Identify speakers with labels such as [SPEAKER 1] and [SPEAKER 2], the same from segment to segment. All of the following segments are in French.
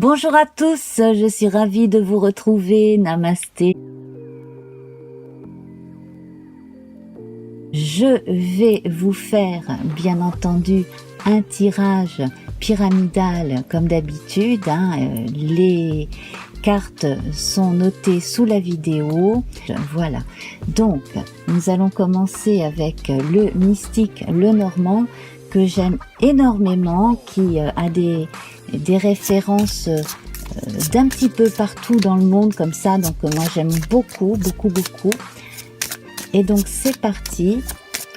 [SPEAKER 1] Bonjour à tous, je suis ravie de vous retrouver. Namasté. Je vais vous faire, bien entendu, un tirage pyramidal comme d'habitude. Les cartes sont notées sous la vidéo. Voilà. Donc, nous allons commencer avec le mystique, le normand, que j'aime énormément, qui a des références d'un petit peu partout dans le monde comme ça. Donc, moi, j'aime beaucoup. Et donc, c'est parti.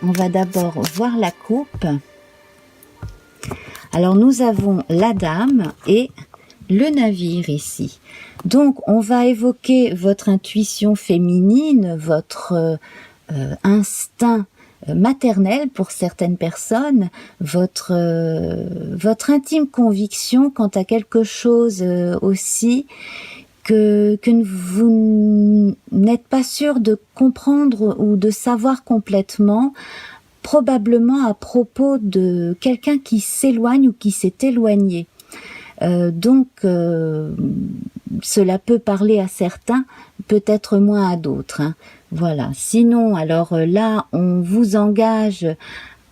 [SPEAKER 1] On va d'abord voir la coupe. Alors, nous avons la dame et le navire ici. Donc, on va évoquer votre intuition féminine, votre instinct maternel pour certaines personnes, votre intime conviction quant à quelque chose aussi que vous n'êtes pas sûr de comprendre ou de savoir complètement, probablement à propos de quelqu'un qui s'éloigne ou qui s'est éloigné. Donc, cela peut parler à certains, peut-être moins à d'autres. Voilà. Sinon, alors là, on vous engage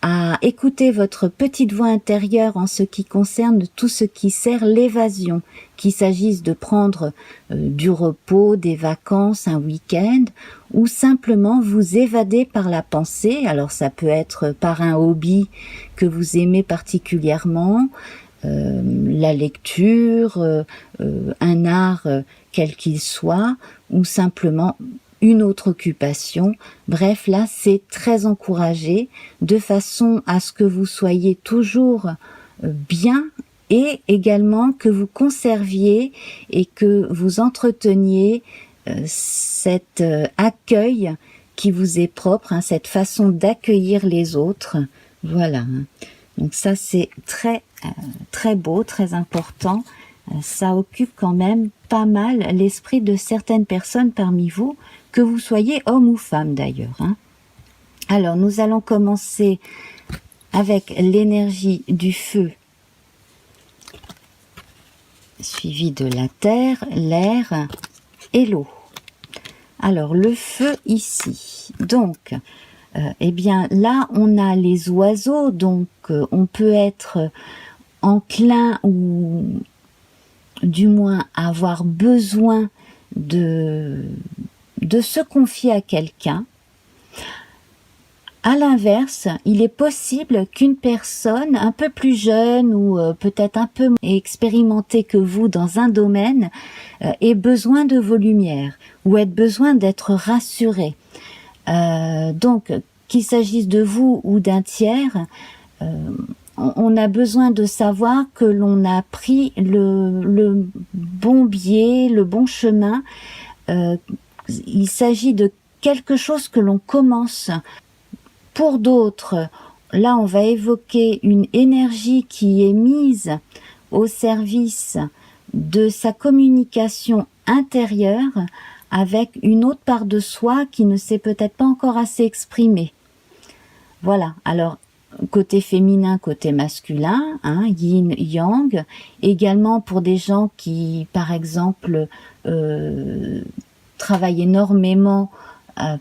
[SPEAKER 1] à écouter votre petite voix intérieure en ce qui concerne tout ce qui sert l'évasion, qu'il s'agisse de prendre du repos, des vacances, un week-end, ou simplement vous évader par la pensée. Alors ça peut être par un hobby que vous aimez particulièrement, la lecture, un art quel qu'il soit, ou simplement une autre occupation. Bref, là, c'est très encouragé, de façon à ce que vous soyez toujours bien et également que vous conserviez et que vous entreteniez cet accueil qui vous est propre, cette façon d'accueillir les autres. Voilà. Donc ça, c'est très beau, très important. Ça occupe quand même pas mal l'esprit de certaines personnes parmi vous, que vous soyez homme ou femme d'ailleurs. Alors, nous allons commencer avec l'énergie du feu, suivi de la terre, l'air et l'eau. Alors, le feu ici. Donc, eh bien, là, on a les oiseaux, donc on peut être enclin ou du moins avoir besoin de se confier à quelqu'un. À l'inverse, il est possible qu'une personne un peu plus jeune ou peut-être un peu expérimentée que vous dans un domaine ait besoin de vos lumières ou ait besoin d'être rassurée. Donc, qu'il s'agisse de vous ou d'un tiers, on a besoin de savoir que l'on a pris le bon biais, le bon chemin. Il s'agit de quelque chose que l'on commence. Pour d'autres, là, on va évoquer une énergie qui est mise au service de sa communication intérieure avec une autre part de soi qui ne s'est peut-être pas encore assez exprimée. Voilà. Alors, côté féminin, côté masculin, yin, yang, également pour des gens qui, par exemple, travaillent énormément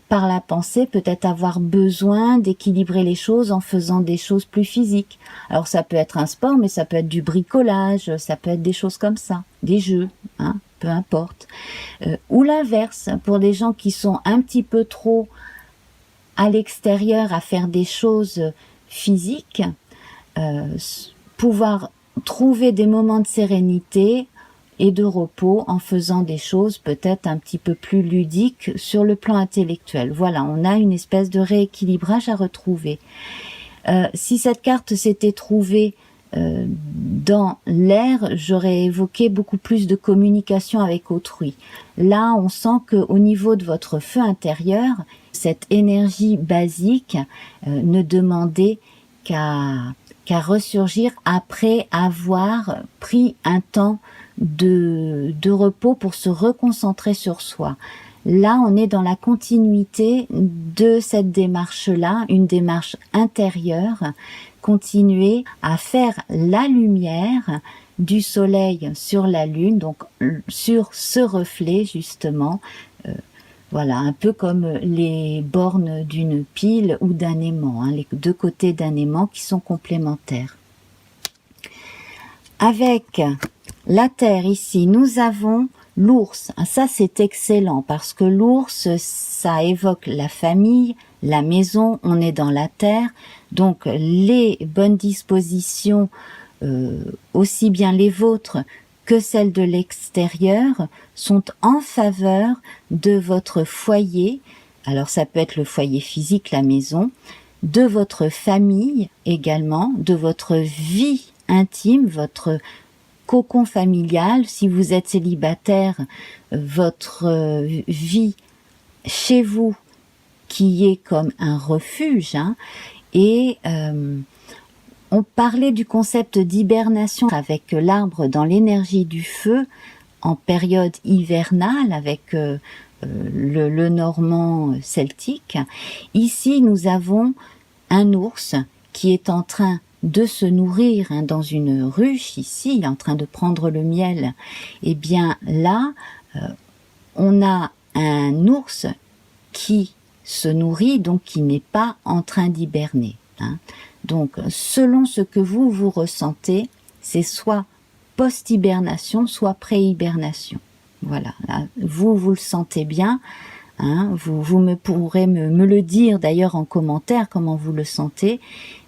[SPEAKER 1] par la pensée, peut-être avoir besoin d'équilibrer les choses en faisant des choses plus physiques. Alors ça peut être un sport, mais ça peut être du bricolage, ça peut être des choses comme ça, des jeux, peu importe. Ou l'inverse, pour des gens qui sont un petit peu trop à l'extérieur à faire des choses physiques, pouvoir trouver des moments de sérénité et de repos en faisant des choses peut-être un petit peu plus ludiques sur le plan intellectuel. Voilà, on a une espèce de rééquilibrage à retrouver. Si cette carte s'était trouvée dans l'air, j'aurais évoqué beaucoup plus de communication avec autrui. Là, on sent qu'au niveau de votre feu intérieur, cette énergie basique ne demandait qu'à ressurgir après avoir pris un temps de repos pour se reconcentrer sur soi. Là, on est dans la continuité de cette démarche-là, une démarche intérieure, continuer à faire la lumière, du soleil sur la lune, donc sur ce reflet justement, voilà, un peu comme les bornes d'une pile ou d'un aimant, hein, les deux côtés d'un aimant qui sont complémentaires. Avec la Terre ici, nous avons l'ours. Ça, c'est excellent parce que l'ours, ça évoque la famille, la maison, on est dans la terre. Donc, les bonnes dispositions, aussi bien les vôtres que celles de l'extérieur, sont en faveur de votre foyer. Alors, ça peut être le foyer physique, la maison, de votre famille également, de votre vie intime, votre cocon familial. Si vous êtes célibataire, votre vie chez vous qui est comme un refuge, hein, et on parlait du concept d'hibernation avec l'arbre dans l'énergie du feu en période hivernale avec le normand celtique. Ici, nous avons un ours qui est en train de se nourrir, hein, dans une ruche ici, il est en train de prendre le miel. Et bien là, on a un ours qui se nourrit, donc qui n'est pas en train d'hiberner, hein. Donc, selon ce que vous ressentez, c'est soit post-hibernation, soit pré-hibernation. Voilà, là, vous le sentez bien, hein, vous pourrez me le dire d'ailleurs en commentaire comment vous le sentez.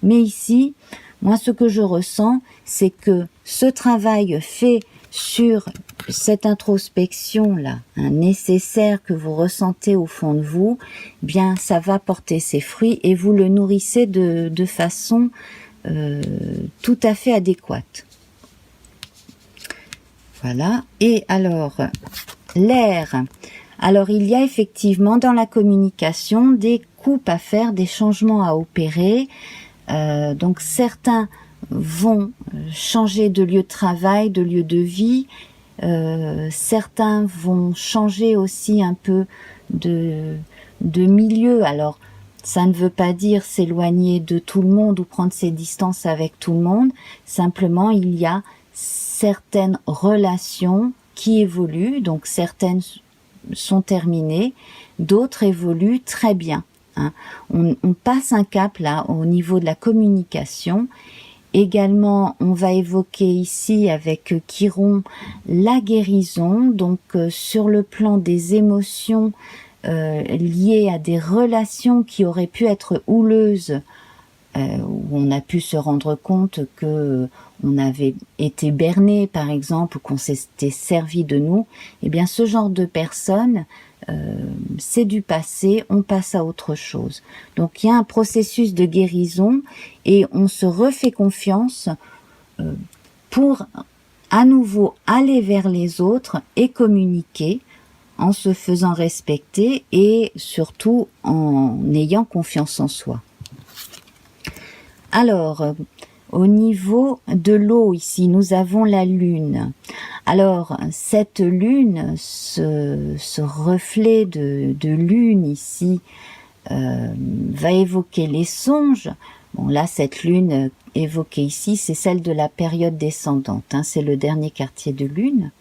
[SPEAKER 1] Mais ici, moi, ce que je ressens, c'est que ce travail fait sur cette introspection-là, hein, nécessaire que vous ressentez au fond de vous, bien, ça va porter ses fruits et vous le nourrissez de façon tout à fait adéquate. Voilà. Et alors, l'air. Alors, il y a effectivement dans la communication des coupes à faire, des changements à opérer. Donc, certains vont changer de lieu de travail, de lieu de vie. Certains vont changer aussi un peu de milieu. Alors, ça ne veut pas dire s'éloigner de tout le monde ou prendre ses distances avec tout le monde. Simplement, il y a certaines relations qui évoluent. Donc, certaines sont terminées, d'autres évoluent très bien, hein. On passe un cap là au niveau de la communication. Également, on va évoquer ici avec Chiron la guérison, donc sur le plan des émotions liées à des relations qui auraient pu être houleuses, où on a pu se rendre compte que on avait été berné, par exemple, ou qu'on s'était servi de nous. Eh bien, ce genre de personnes, c'est du passé, on passe à autre chose. Donc, il y a un processus de guérison et on se refait confiance pour à nouveau aller vers les autres et communiquer en se faisant respecter et surtout en ayant confiance en soi. Alors, au niveau de l'eau, ici, nous avons la lune. Alors, cette lune, ce reflet de lune ici, va évoquer les songes. Bon, là, cette lune évoquée ici, c'est celle de la période descendante, hein, c'est le dernier quartier de lune.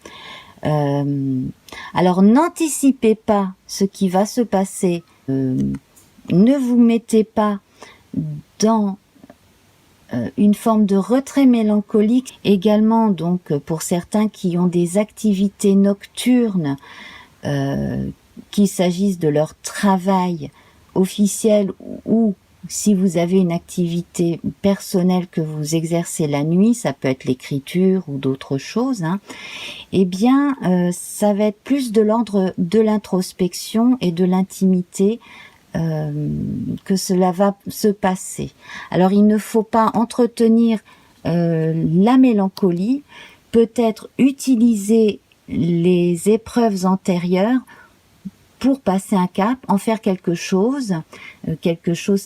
[SPEAKER 1] Alors, n'anticipez pas ce qui va se passer. Ne vous mettez pas dans une forme de retrait mélancolique également, donc pour certains qui ont des activités nocturnes, qu'il s'agisse de leur travail officiel ou si vous avez une activité personnelle que vous exercez la nuit, ça peut être l'écriture ou d'autres choses, hein, eh bien ça va être plus de l'ordre de l'introspection et de l'intimité que cela va se passer. Alors il ne faut pas entretenir la mélancolie, peut-être utiliser les épreuves antérieures pour passer un cap, en faire quelque chose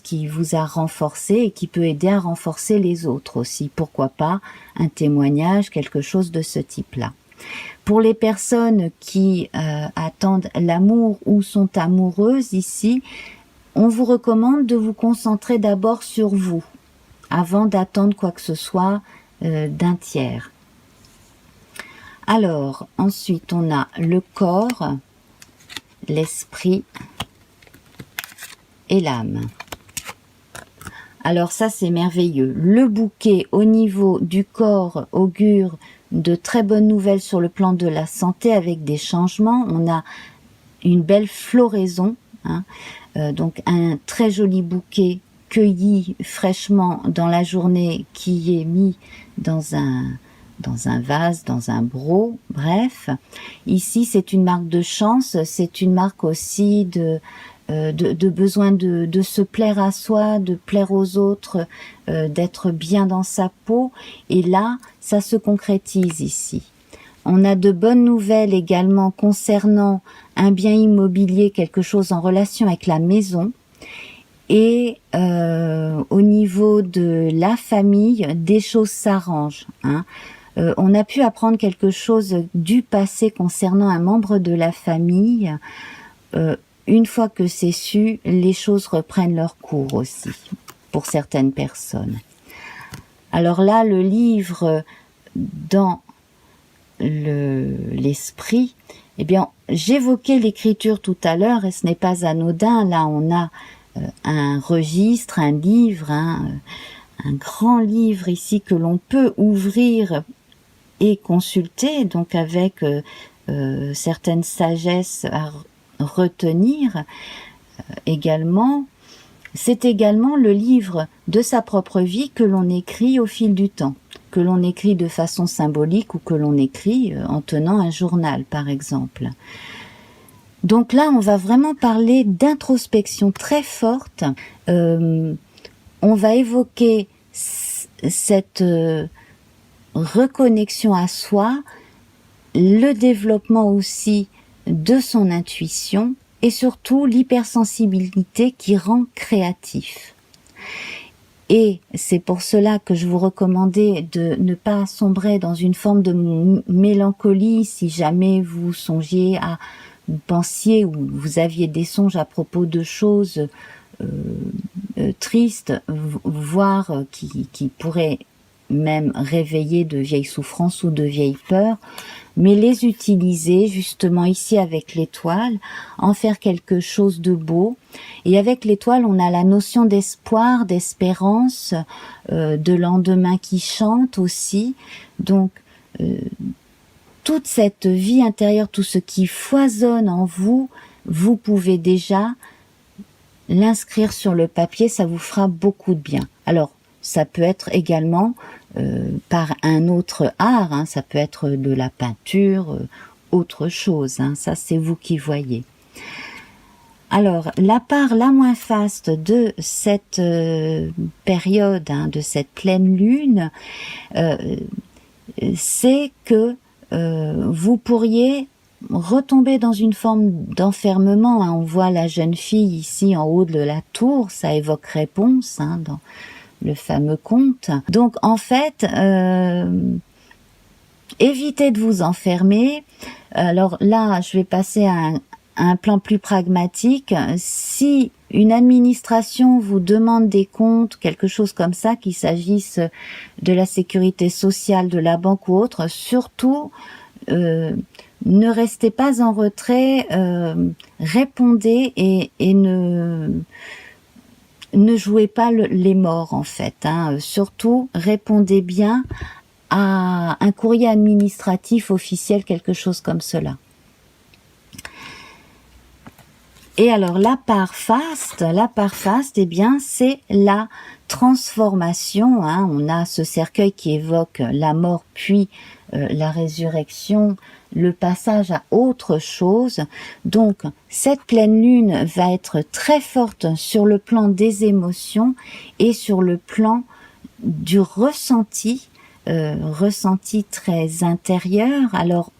[SPEAKER 1] qui vous a renforcé et qui peut aider à renforcer les autres aussi. Pourquoi pas un témoignage, quelque chose de ce type-là. Pour les personnes qui attendent l'amour ou sont amoureuses ici, on vous recommande de vous concentrer d'abord sur vous, avant d'attendre quoi que ce soit d'un tiers. Alors, ensuite, on a le corps, l'esprit et l'âme. Alors ça, c'est merveilleux. Le bouquet au niveau du corps augure de très bonnes nouvelles sur le plan de la santé avec des changements. On a une belle floraison, hein, donc un très joli bouquet cueilli fraîchement dans la journée qui est mis dans un vase, dans un broc, bref. Ici, c'est une marque de chance, c'est une marque aussi de besoin de se plaire à soi, de plaire aux autres, d'être bien dans sa peau. Et là, ça se concrétise ici. On a de bonnes nouvelles également concernant un bien immobilier, quelque chose en relation avec la maison. Et au niveau de la famille, des choses s'arrangent, hein. On a pu apprendre quelque chose du passé concernant un membre de la famille. Une fois que c'est su, les choses reprennent leur cours aussi, pour certaines personnes. Alors là, le livre dans l'esprit, eh bien, j'évoquais l'écriture tout à l'heure et ce n'est pas anodin. Là, on a un registre, un livre, hein, un grand livre ici que l'on peut ouvrir et consulter, donc avec certaines sagesses à retenir également. C'est également le livre de sa propre vie que l'on écrit au fil du temps, que l'on écrit de façon symbolique ou que l'on écrit en tenant un journal, par exemple. Donc là, on va vraiment parler d'introspection très forte. On va évoquer cette reconnexion à soi, le développement aussi de son intuition et surtout l'hypersensibilité qui rend créatif. Et c'est pour cela que je vous recommandais de ne pas sombrer dans une forme de mélancolie si jamais vous songiez à, vous pensiez ou vous aviez des songes à propos de choses tristes, voire qui pourraient même réveiller de vieilles souffrances ou de vieilles peurs, mais les utiliser justement ici avec l'étoile, en faire quelque chose de beau. Et avec l'étoile, on a la notion d'espoir, d'espérance, de lendemain qui chante aussi. Donc, toute cette vie intérieure, tout ce qui foisonne en vous, vous pouvez déjà l'inscrire sur le papier, ça vous fera beaucoup de bien. Alors, ça peut être également par un autre art, hein, ça peut être de la peinture, autre chose, hein, ça c'est vous qui voyez. Alors, la part la moins faste de cette période, hein, de cette pleine lune, c'est que vous pourriez retomber dans une forme d'enfermement, hein. On voit la jeune fille ici en haut de la tour, ça évoque réponse, hein, dans le fameux conte. Donc en fait, évitez de vous enfermer. Alors là, je vais passer à un plan plus pragmatique. Si une administration vous demande des comptes, quelque chose comme ça, qu'il s'agisse de la sécurité sociale, de la banque ou autre, surtout ne restez pas en retrait, répondez et ne jouez pas les morts en fait, hein. Surtout répondez bien à un courrier administratif officiel, quelque chose comme cela. Et alors la part faste, eh bien c'est la transformation, hein. On a ce cercueil qui évoque la mort puis la résurrection, le passage à autre chose. Donc cette pleine lune va être très forte sur le plan des émotions et sur le plan du ressenti, ressenti très intérieur. Alors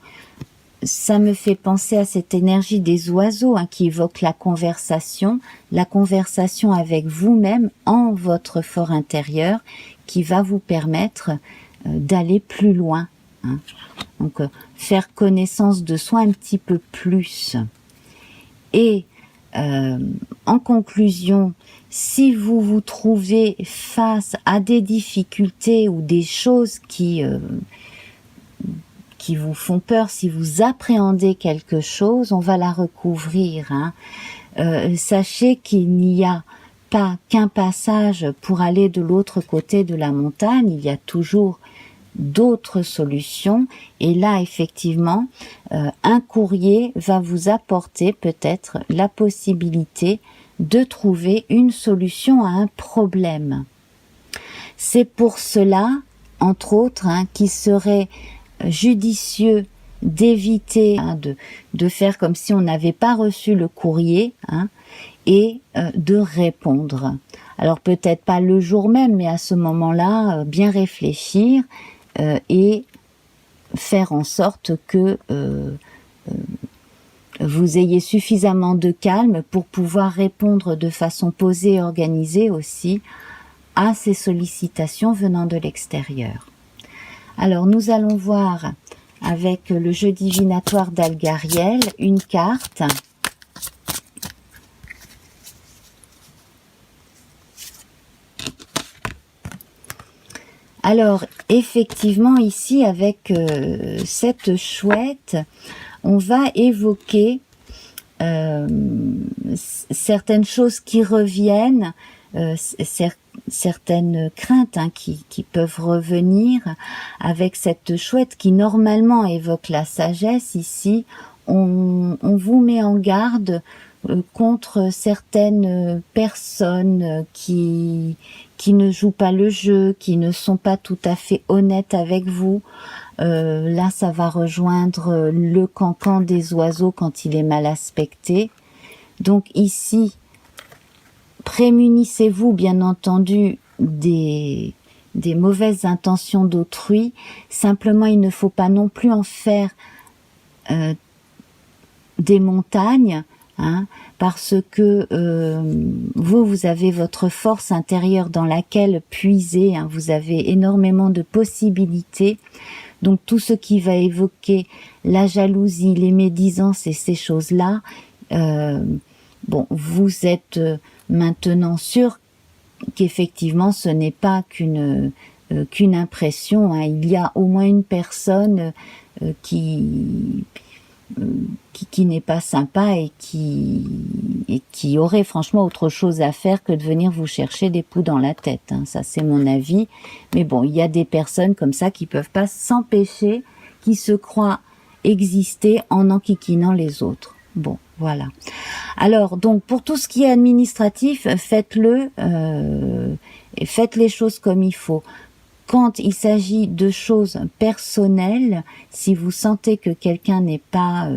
[SPEAKER 1] ça me fait penser à cette énergie des oiseaux, hein, qui évoque la conversation avec vous-même en votre fort intérieur, qui va vous permettre d'aller plus loin, hein. Donc faire connaissance de soi un petit peu plus. Et en conclusion, si vous vous trouvez face à des difficultés ou des choses qui qui vous font peur, si vous appréhendez quelque chose, on va la recouvrir. Hein. Sachez qu'il n'y a pas qu'un passage pour aller de l'autre côté de la montagne, il y a toujours d'autres solutions, et là effectivement un courrier va vous apporter peut-être la possibilité de trouver une solution à un problème. C'est pour cela, entre autres, hein, qu'il serait judicieux d'éviter de faire comme si on n'avait pas reçu le courrier, hein, et de répondre. Alors peut-être pas le jour même, mais à ce moment-là, bien réfléchir et faire en sorte que vous ayez suffisamment de calme pour pouvoir répondre de façon posée et organisée aussi à ces sollicitations venant de l'extérieur. Alors nous allons voir avec le jeu divinatoire d'Algariel une carte. Alors effectivement ici avec cette chouette, on va évoquer certaines choses qui reviennent, certaines craintes hein, qui peuvent revenir avec cette chouette qui normalement évoque la sagesse. Ici, on vous met en garde contre certaines personnes qui ne jouent pas le jeu, qui ne sont pas tout à fait honnêtes avec vous. Là, ça va rejoindre le cancan des oiseaux quand il est mal aspecté. Donc ici, prémunissez-vous bien entendu des mauvaises intentions d'autrui. Simplement, il ne faut pas non plus en faire des montagnes, hein, parce que vous avez votre force intérieure dans laquelle puiser, hein, vous avez énormément de possibilités. Donc tout ce qui va évoquer la jalousie, les médisances et ces choses-là, bon, vous êtes maintenant sûr qu'effectivement ce n'est pas qu'une impression, hein. Il y a au moins une personne qui n'est pas sympa et qui aurait franchement autre chose à faire que de venir vous chercher des poux dans la tête, hein. Ça c'est mon avis, mais bon, il y a des personnes comme ça qui peuvent pas s'empêcher, qui se croient exister en enquiquinant les autres. Bon, voilà. Alors donc pour tout ce qui est administratif, faites-le, faites les choses comme il faut. Quand il s'agit de choses personnelles, si vous sentez que quelqu'un n'est pas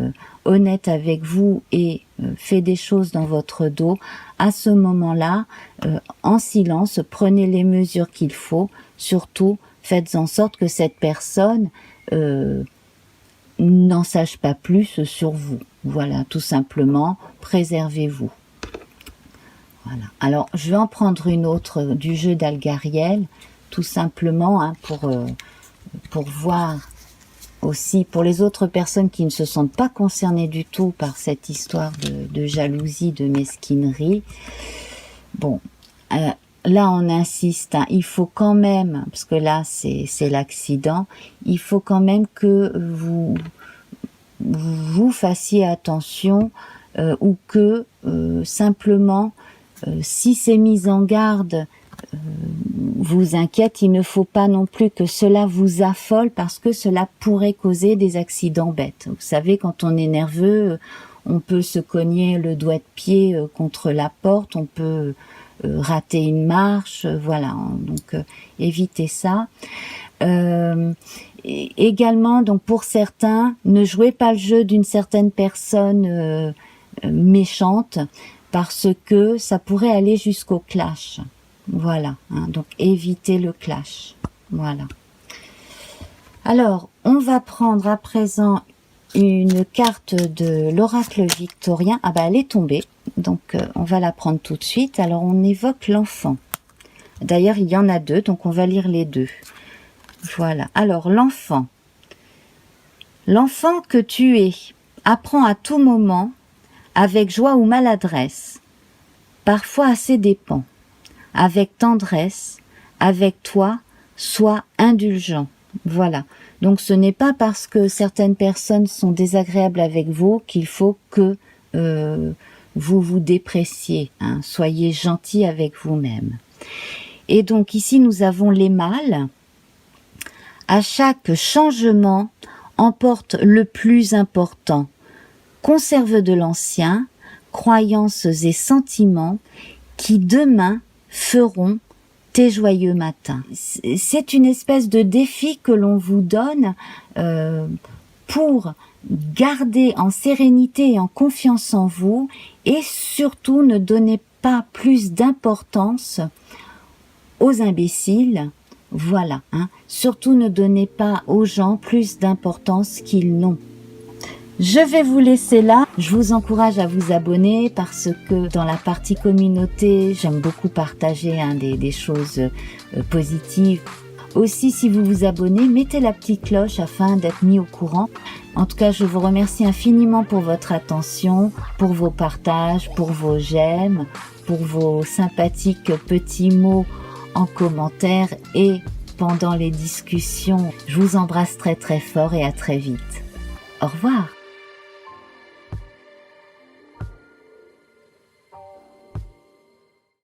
[SPEAKER 1] honnête avec vous et fait des choses dans votre dos, à ce moment-là, en silence, prenez les mesures qu'il faut. Surtout, faites en sorte que cette personne n'en sache pas plus sur vous. Voilà, tout simplement, préservez-vous. Voilà. Alors, je vais en prendre une autre du jeu d'Algariel, tout simplement, hein, pour voir aussi, pour les autres personnes qui ne se sentent pas concernées du tout par cette histoire de jalousie, de mesquinerie. Bon, là on insiste, hein, il faut quand même, parce que là c'est l'accident, il faut quand même que vous fassiez attention ou que simplement, si c'est mis en garde, vous inquiète, il ne faut pas non plus que cela vous affole parce que cela pourrait causer des accidents bêtes. Vous savez, quand on est nerveux, on peut se cogner le doigt de pied contre la porte, on peut rater une marche, voilà, donc évitez ça. Également, donc pour certains, ne jouez pas le jeu d'une certaine personne méchante parce que ça pourrait aller jusqu'au clash. Voilà, hein, donc évitez le clash. Voilà. Alors, on va prendre à présent une carte de l'oracle victorien. Ah bah elle est tombée, donc on va la prendre tout de suite. Alors on évoque l'enfant. D'ailleurs il y en a deux, donc on va lire les deux. Voilà, alors l'enfant. L'enfant que tu es apprend à tout moment, avec joie ou maladresse, parfois à ses dépens. Avec tendresse, avec toi, sois indulgent. Voilà. Donc ce n'est pas parce que certaines personnes sont désagréables avec vous qu'il faut que vous vous dépréciez, hein. Soyez gentil avec vous-même. Et donc ici nous avons les mâles. À chaque changement, emporte le plus important. Conserve de l'ancien, croyances et sentiments qui demain feront tes joyeux matins. C'est une espèce de défi que l'on vous donne pour garder en sérénité et en confiance en vous, et surtout ne donnez pas plus d'importance aux imbéciles. Voilà, hein. Surtout ne donnez pas aux gens plus d'importance qu'ils n'ont. Je vais vous laisser là. Je vous encourage à vous abonner parce que dans la partie communauté, j'aime beaucoup partager des choses positives. Aussi, si vous vous abonnez, mettez la petite cloche afin d'être mis au courant. En tout cas, je vous remercie infiniment pour votre attention, pour vos partages, pour vos j'aime, pour vos sympathiques petits mots en commentaire et pendant les discussions. Je vous embrasse très très fort et à très vite. Au revoir.